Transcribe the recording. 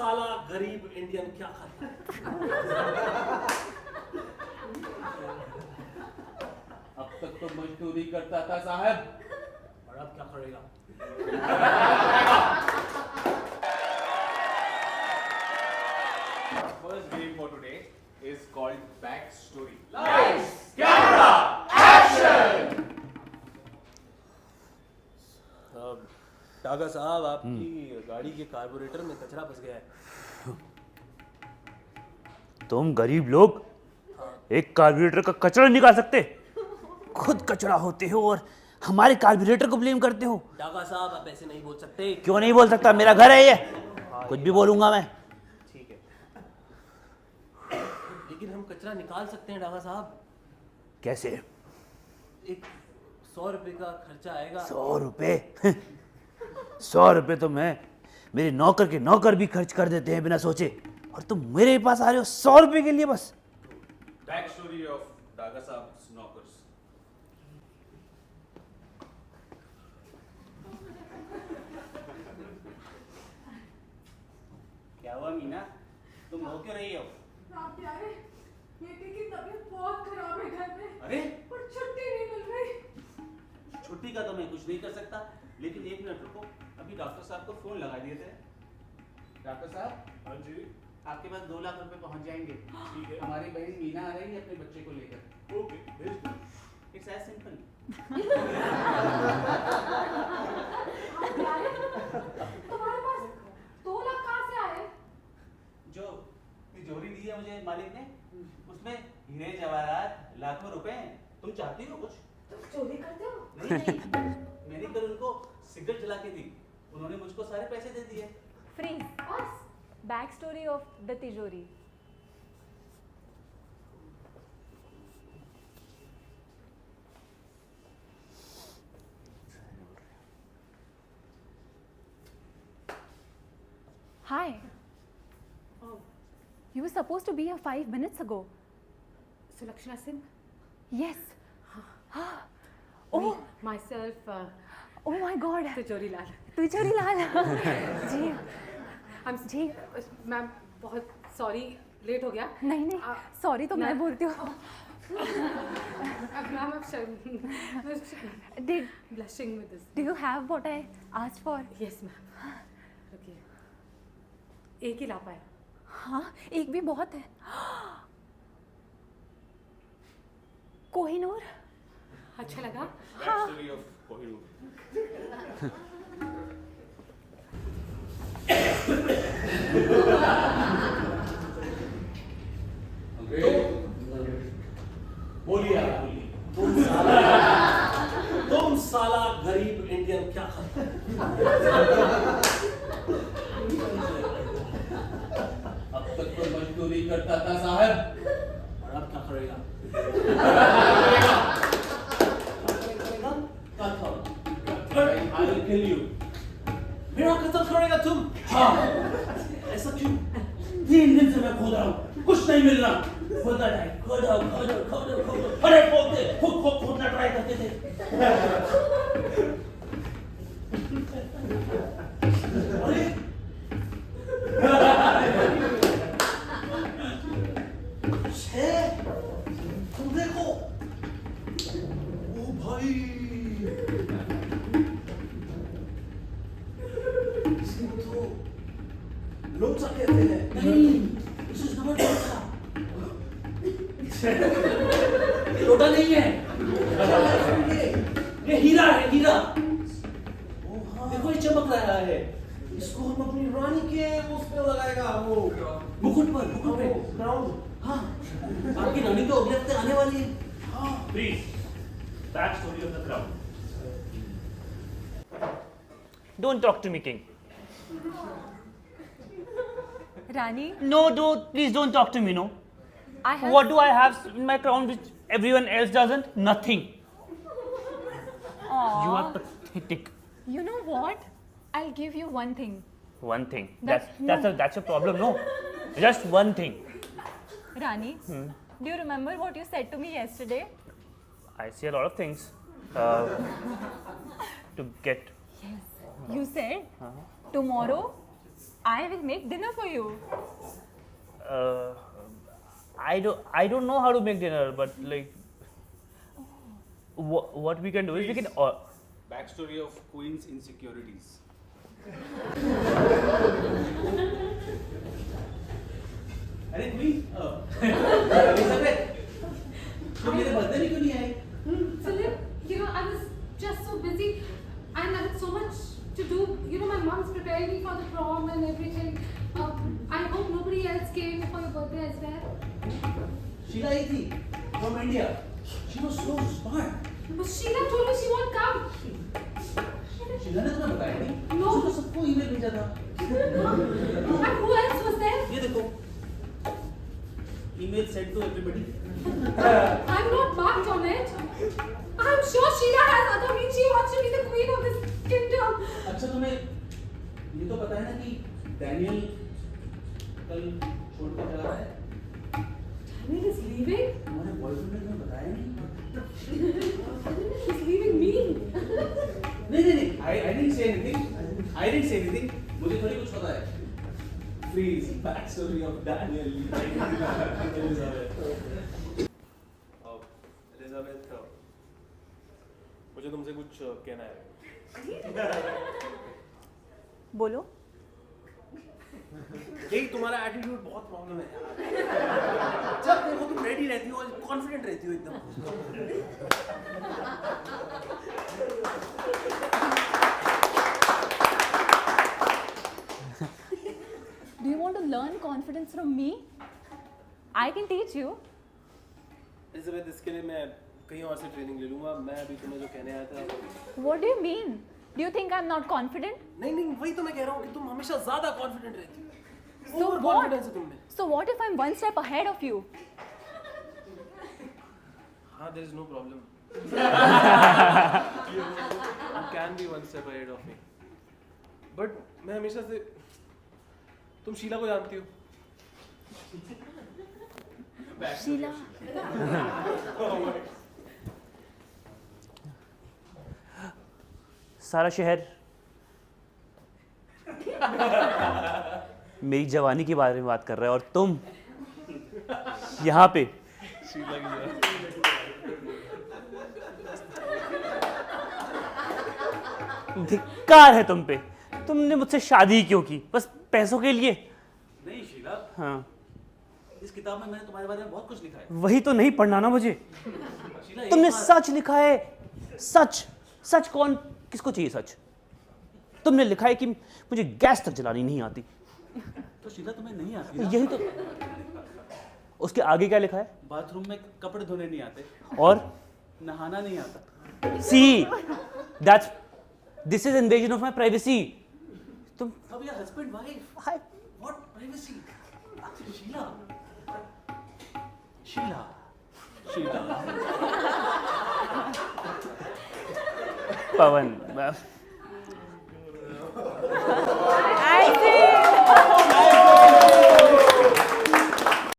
साला गरीब इंडियन क्या खाता है? अब तक तो मजदूरी करता था साहब, और अब क्या करेगा? First game for today is called Backstory. Lights, camera, action! Daga साहब, आपकी गाड़ी के कार्बोरेटर में कचरा फंस गया है। तुम गरीब लोग एक कार्बोरेटर का कचरा नहीं निकाल सकते, खुद कचरा होते हो और हमारे कार्बोरेटर को ब्लेम करते हो। डागा साहब, आप ऐसे नहीं बोल सकते। क्यों नहीं बोल सकता? मेरा घर है ये, कुछ भी बोलूंगा मैं। ठीक है, लेकिन हम कचरा निकाल सकते हैं डागा साहब। कैसे? एक 100 रुपए का खर्चा आएगा। 100 रुपए? 100 रुपए तो मैं मेरे नौकर के नौकर भी खर्च कर देते हैं बिना सोचे, और तुम मेरे पास आ रहे हो 100 रुपए के लिए बस। Backstory of Daga Saab's knockers. क्या हुआ मीना, तुम रो क्यों रही हो? रात प्यारे, बेटे की तबीयत बहुत खराब है घर में। अरे और छुट्टी नहीं मिल रही। छुट्टी का तो मैं कुछ नहीं कर सकता, लेकिन 1 मिनट रुको, अभी डॉक्टर साहब को फोन लगा दिए थे। डॉक्टर साहब, हाँ जी, आपके पास 2 लाख रुपए पहुंच जाएंगे। ठीक है। हमारी बहन मीना आ रही है अपने बच्चे को लेकर। ओके, भेज दो। It's as simple. प्यारे, तुम्हारे पास 2 लाख कहाँ से आए? जो तिजोरी दी है मुझे मालिक ने, उसमें हीरे जवाहरात लाखों रुपए हैं। तुम चाहती हो कुछ? तुम चोरी करते हो? नहीं, मैंने कल उनको सिगरेट जला के दी, उन्होंने मुझको सारे पैसे दे दिए। Freeze. बस Backstory of the Tijori. Hi. Oh, You were supposed to be here 5 minutes ago. Sulakshana Singh. Yes. Oh, Myself, oh my God. तिजोरी लाल। तिजोरी लाल. जी. I'm जी. मैम बहुत सॉरी, लेट हो गया। नहीं नहीं, सॉरी तो मैं मैं- बोलती हूँ. मैम अब Did blushing with this. do you have what I asked for? Yes ma'am, रुकिए, एक ही ला पाए। हाँ, एक भी बहुत है. कोहिनूर. अच्छा लगा? Backstory of Kohinoor. बोलिए आप, बोलिए। तुम साला गरीब इंडियन क्या खाता है? अब तक तो मजदूरी करता था साहब, और अब क्या करेगा? I will kill you. मेरा कत्ल करेगा तुम? हाँ, ऐसा क्यों? 3 दिन से मैं खोद रहा हूँ, कुछ नहीं मिल रहा। खोदना ट्राई, खोदो खोदो खोदो खोदो, अरे खोदते खुद खोदना ट्राई करते थे। अरे छे, तुम देखो। ओ भाई, इसको तो लोचा कहते हैं। नहीं, this is not लोटा। ये लोटा नहीं है, ये हीरा है, हीरा। देखो ये चमक रहा है। इसको हम अपनी रानी के उस पे लगाएगा, वो मुकुट पर, मुकुट पे। क्राउन। हाँ, आपकी रानी तो अगले हफ्ते आने वाली है। हाँ, Please, backstory of the crown. Don't talk to me, King. Rani, No, please don't talk to me, no. I have. What do I have in my crown which everyone else doesn't? Nothing. Aw. You are pathetic. You know what? I'll give you one thing. One thing. That's- That's a problem, no? Just one thing. Rani, do you remember what you said to me yesterday? I see a lot of things. To get. You said tomorrow I will make dinner for you. I don't know how to make dinner, but like, what we can do is we can. Backstory of Queen's insecurities. अरे queen Elizabeth तुम मेरे birthday में क्यों नहीं आई? Philip, you know, I was just so busy and I had so much to do. You know, my mom's preparing me for the prom and everything. I hope nobody else came for your birthday as well. Sheila आई थी from India. She was so smart. But Sheila told me she won't come. Sheila ने तुम्हें बताया नहीं? No. उसने तो सबको email भेजा था. And who else was there? ये देखो. Email sent to everybody. I'm not marked on it. I'm sure Sheila has other means. She wants to be the queen of this kingdom. अच्छा तुम्हें ये तो पता है ना कि डैनियल कल छोड़ के चला रहा है? Daniel is leaving? तुम्हारे बॉयफ्रेंड ने तुम्हें बताया नहीं? He's leaving me. नहीं. I didn't say anything. मुझे थोड़ी कुछ पता है. Please, backstory of Daniel. Elizabeth मुझे तुमसे कुछ कहना है. बोलो. यही तुम्हारा एटीट्यूड बहुत प्रॉब्लम है यार. जब देखो तुम रेडी रहती हो और कॉन्फिडेंट रहती हो एकदम. Do you want to learn confidence from me? I can teach you. Elizabeth इसके लिए मैं कहीं और से ट्रेनिंग ले लूंगा. मैं अभी तुम्हें जो कहने आया था. What do you mean? Do you think I'm not confident? नहीं वही तो मैं कह रहा हूँ कि तुम हमेशा ज्यादा कॉन्फिडेंट रहती हो. So Over what? confidence है तुम में. So what if I'm one step ahead of you? हाँ, there is no problem. You can be one step ahead of me. But मैं हमेशा से तुम शीला को जानती हो. Sheila. सारा शहर मेरी जवानी के बारे में बात कर रहा है और तुम यहाँ पे शीला की जगह. धिक्कार है तुम पे. तुमने मुझसे शादी क्यों की? बस पैसों के लिए? नहीं शीला, हाँ, इस किताब में मैंने तुम्हारे बारे में बहुत कुछ लिखा है. वही तो नहीं पढ़ना ना मुझे. शीला, तुमने एक बार- सच लिखा है. सच कौन किसको चाहिए सच? तुमने लिखा है कि मुझे गैस तक जलानी नहीं आती. तो शीला तुम्हें नहीं आती ना? यही तो. उसके आगे क्या लिखा है? बाथरूम में कपड़े धोने नहीं आते, और नहाना नहीं आता. See that's this is invasion of my privacy. तुम अब यार husband wife, what privacy? Sheela, Pawan